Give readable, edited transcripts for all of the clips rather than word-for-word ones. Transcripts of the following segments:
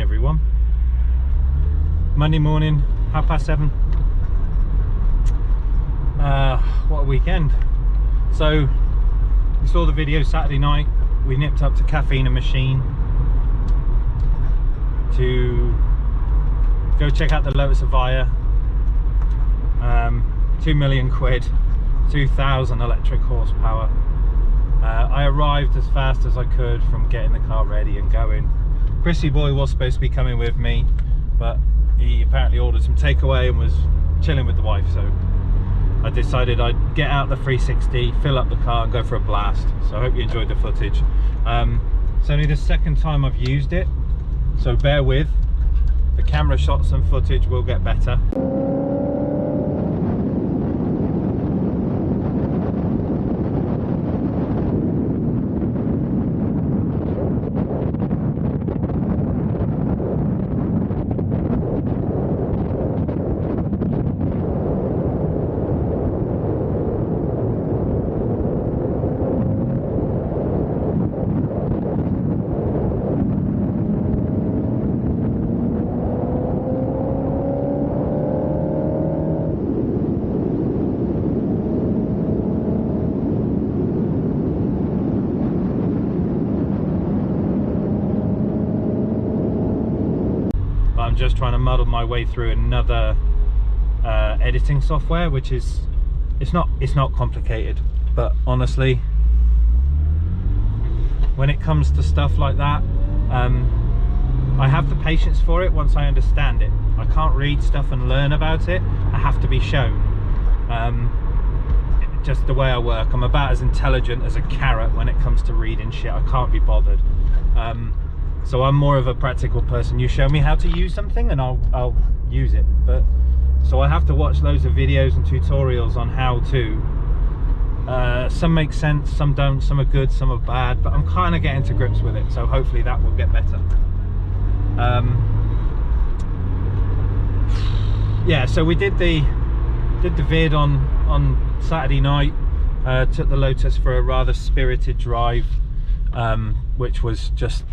everyone. Monday morning, 7:30. What a weekend. So you saw the video Saturday night. We nipped up to Caffeine and Machine to go check out the Lotus Evija. 2 million quid, 2,000 electric horsepower. I arrived as fast as I could from getting the car ready and going. Chrissy boy was supposed to be coming with me, but he apparently ordered some takeaway and was chilling with the wife, so I decided I'd get out the 360, fill up the car and go for a blast. So I hope you enjoyed the footage. It's only the second time I've used it, so bear with. The camera shots and footage will get better. I'm just trying to muddle my way through another editing software, which is it's not complicated, but honestly, when it comes to stuff like that, I have the patience for it once I understand it. I can't read stuff and learn about it. I have to be shown. Just the way I work, I'm about as intelligent as a carrot when it comes to reading shit. I can't be bothered. So I'm more of a practical person. You show me how to use something and I'll use it. But so I have to watch loads of videos and tutorials on how to. Some make sense, some don't, some are good, some are bad, but I'm kind of getting to grips with it, so hopefully that will get better. Yeah, so we did the vid on Saturday night. Took the Lotus for a rather spirited drive, which was just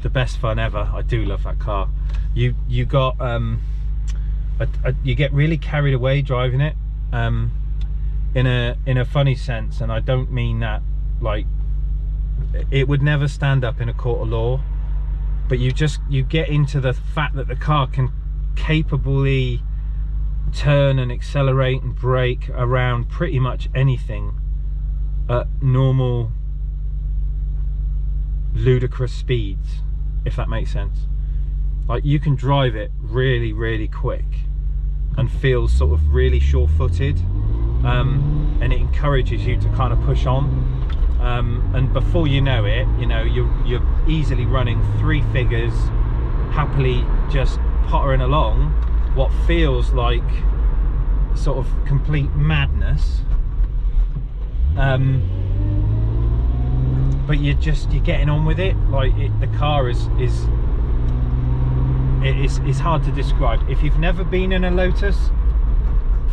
the best fun ever. I do love that car. You got you get really carried away driving it, in a funny sense, and I don't mean that like it would never stand up in a court of law, but you get into the fact that the car can capably turn and accelerate and brake around pretty much anything at normal ludicrous speeds, if that makes sense. Like, you can drive it really quick and feel sort of really sure-footed, and it encourages you to kind of push on, and before you know it, you know, you're easily running 3 figures, happily just pottering along what feels like sort of complete madness, but you're getting on with it. Like, the car is hard to describe. If you've never been in a Lotus,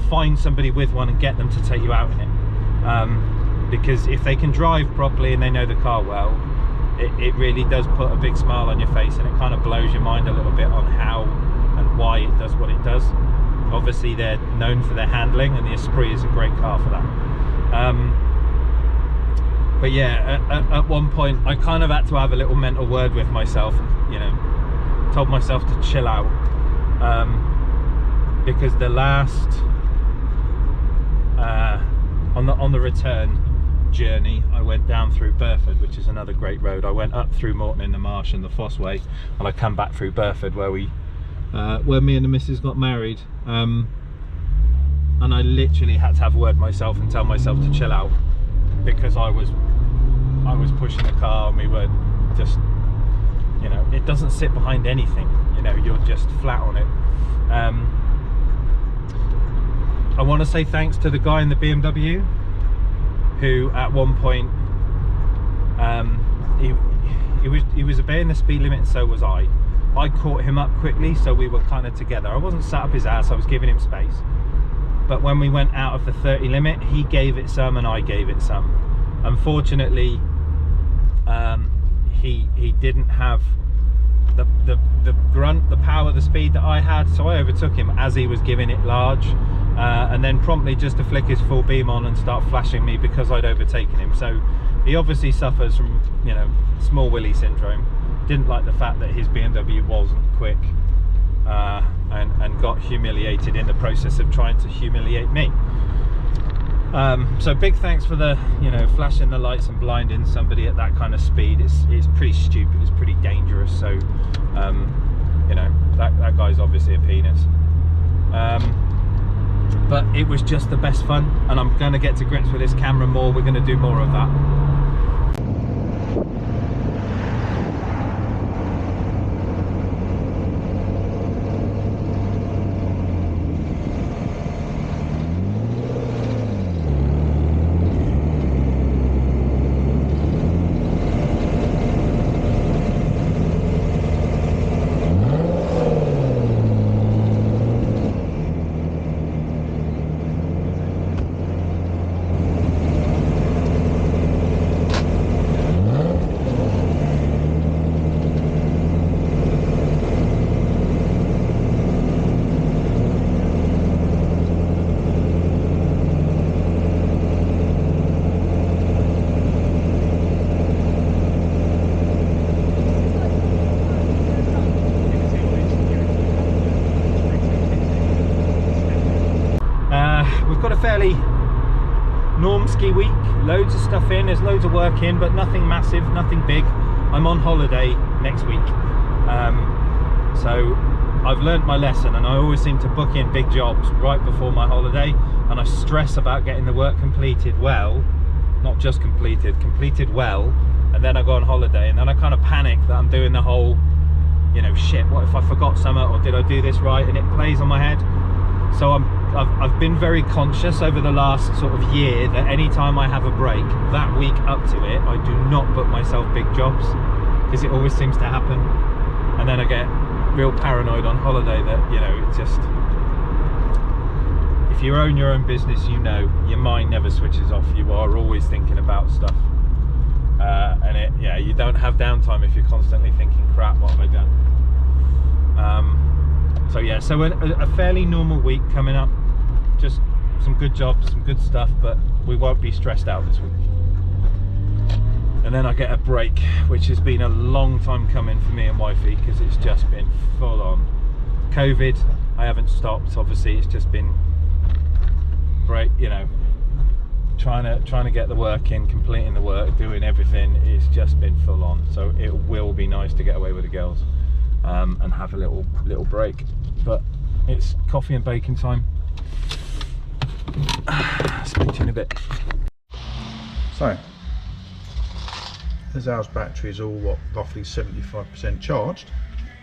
find somebody with one and get them to take you out in it, because if they can drive properly and they know the car well, it really does put a big smile on your face, and it kind of blows your mind a little bit on how and why it does what it does. Obviously they're known for their handling, and the Esprit is a great car for that. But yeah, at one point I kind of had to have a little mental word with myself, and, you know, told myself to chill out, because the last on the return journey, I went down through Burford, which is another great road. I went up through Morton in the Marsh and the Fosse Way, and I come back through Burford where me and the missus got married, and I literally had to have a word myself and tell myself to chill out, because I was pushing the car, and we were just, you know, it doesn't sit behind anything, you know, you're just flat on it. I want to say thanks to the guy in the BMW who at one point, he was obeying the speed limit, and so was I. I caught him up quickly, so we were kind of together. I wasn't sat up his ass, I was giving him space. But when we went out of the 30 limit, he gave it some and I gave it some. Unfortunately, he didn't have the grunt, the power, the speed that I had. So I overtook him as he was giving it large, and then promptly just to flick his full beam on and start flashing me because I'd overtaken him. So he obviously suffers from, you know, small willy syndrome. Didn't like the fact that his BMW wasn't quick, and got humiliated in the process of trying to humiliate me. So big thanks for the, you know, flashing the lights and blinding somebody at that kind of speed. It's pretty stupid, it's pretty dangerous. So you know, that guy's obviously a penis. But it was just the best fun, and I'm going to get to grips with this camera more. We're going to do more of that. We've got a fairly norm-ski week, loads of stuff in, there's loads of work in, but nothing massive, nothing big. I'm on holiday next week, so I've learnt my lesson, and I always seem to book in big jobs right before my holiday, and I stress about getting the work completed well, not just completed well, and then I go on holiday, and then I kind of panic that I'm doing the whole, you know, shit, what if I forgot something, or did I do this right, and it plays on my head. So I've been very conscious over the last sort of year that any time I have a break, that week up to it, I do not book myself big jobs, because it always seems to happen, and then I get real paranoid on holiday that, you know, it's just, if you own your own business, you know, your mind never switches off. You are always thinking about stuff, and yeah, you don't have downtime if you're constantly thinking, crap, what have I done? So yeah, so a fairly normal week coming up, just some good jobs, some good stuff, but we won't be stressed out this week. And then I get a break, which has been a long time coming for me and wifey, because it's just been full on. COVID, I haven't stopped, obviously, it's just been break, you know, trying to get the work in, completing the work, doing everything. It's just been full on, so it will be nice to get away with the girls, and have a little break. But it's coffee and bacon time. Speak to you in a bit. So, as our battery is all, what, roughly 75% charged,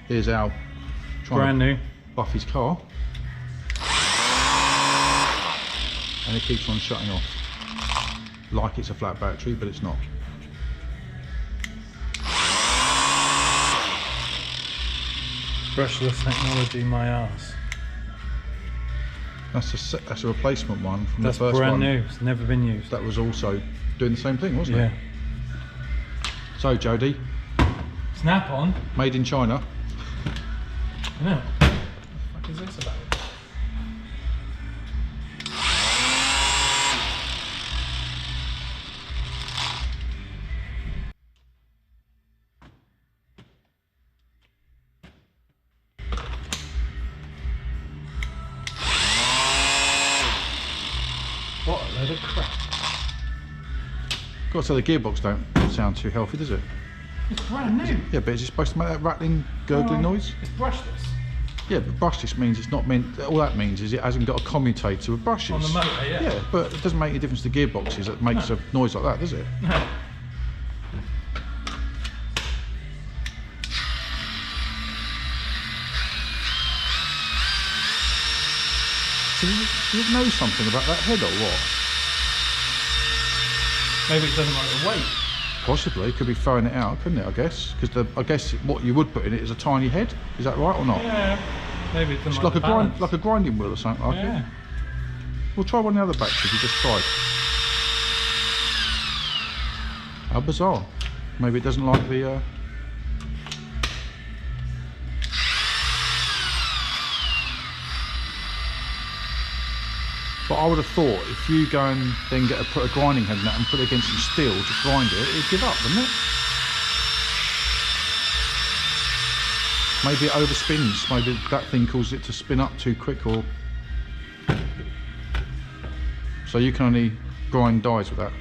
here's our brand new Buffy's car, and it keeps on shutting off like it's a flat battery, but it's not. Brushless technology, my ass. That's a replacement one from That's the first brand one. new, it's never been used. That was also doing the same thing, wasn't Yeah. it? So Jody, Snap on. made in China. I know. What the fuck is this about? What a load of crap. Got to say, the gearbox don't sound too healthy, does it? It's brand new. Yeah, but is it supposed to make that rattling, gurgling noise? It's brushless. Yeah, but brushless means it's not meant. All that means is it hasn't got a commutator with brushes. On the motor, yeah. Yeah, but it doesn't make any difference to gearboxes that makes a noise like that, does it? No. So do you know something about that head or what? Maybe it doesn't like the weight. Possibly, it could be throwing it out, couldn't it? I guess, because I guess what you would put in it is a tiny head. Is that right or not? Yeah. Maybe it doesn't It's like like the a balance. like a grinding wheel or something like Yeah. it. We'll try one of the other batteries we just tried. How bizarre. Maybe it doesn't like the But I would have thought if you go and then put a grinding head in that and put it against some steel to grind it, it'd give up, wouldn't it? Maybe it overspins. Maybe that thing causes it to spin up too quick, or so you can only grind dies with that.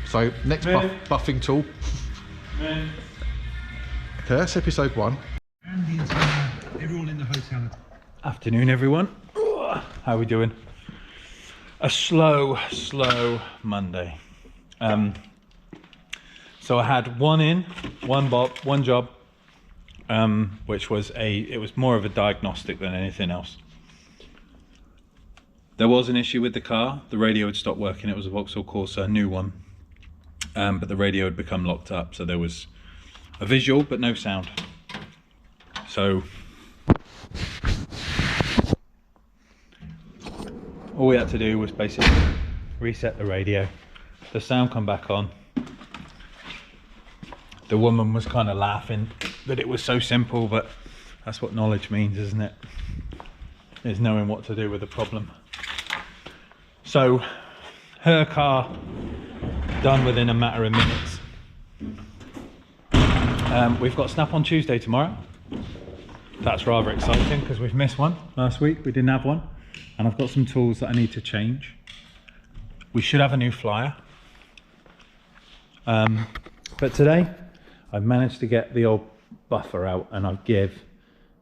So next buffing tool. Okay, that's episode 1. And the entire, everyone in the hotel. Afternoon, everyone. How are we doing? A slow Monday. So I had one job, which was it was more of a diagnostic than anything else. There was an issue with the car. The radio had stopped working. It was a Vauxhall Corsa, a new one, but the radio had become locked up. So there was a visual but no sound. So all we had to do was basically reset the radio, the sound come back on. The woman was kind of laughing that it was so simple, but that's what knowledge means, isn't it? Is knowing what to do with a problem. So her car done within a matter of minutes. We've got Snap on Tuesday tomorrow. That's rather exciting because we've missed one last week. We didn't have one. And I've got some tools that I need to change. We should have a new flyer. But today I've managed to get the old buffer out and I give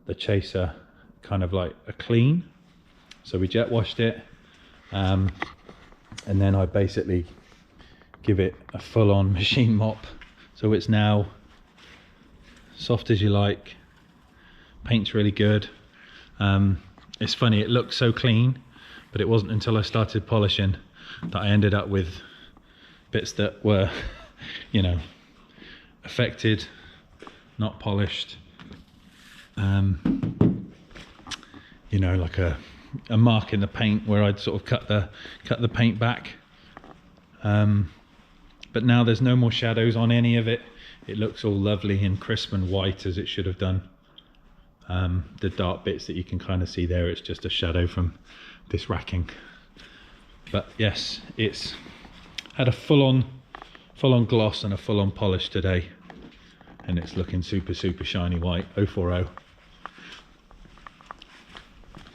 the chaser kind of like a clean. So we jet washed it, and then I basically give it a full-on machine mop. So it's now soft as you like. Paint's really good. It's funny, it looks so clean, but it wasn't until I started polishing that I ended up with bits that were, you know, affected, not polished. You know, like a mark in the paint where I'd sort of cut the paint back. But now there's no more shadows on any of it. It looks all lovely and crisp and white as it should have done. The dark bits that you can kind of see there, it's just a shadow from this racking. But yes, it's had a full-on gloss and a full-on polish today, and it's looking super shiny white 040.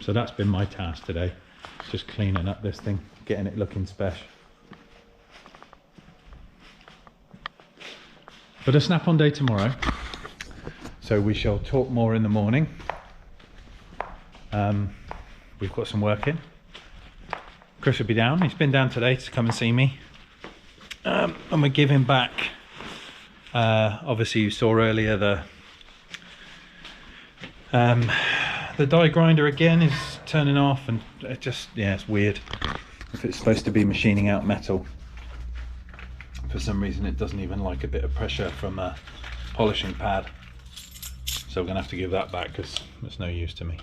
So that's been my task today, just cleaning up this thing, getting it looking special. But a Snap-on day tomorrow, so we shall talk more in the morning. We've got some work in. Chris will be down. He's been down today to come and see me. And we're giving back, obviously you saw earlier the die grinder again is turning off, and it just, yeah, it's weird. If it's supposed to be machining out metal, for some reason it doesn't even like a bit of pressure from a polishing pad. So we're gonna have to give that back because it's no use to me.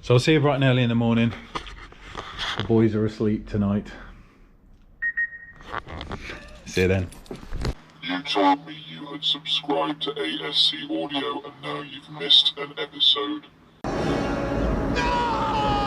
So I'll see you bright and early in the morning. The boys are asleep tonight. See you then. You told me you had subscribed to ASC Audio and now you've missed an episode. No!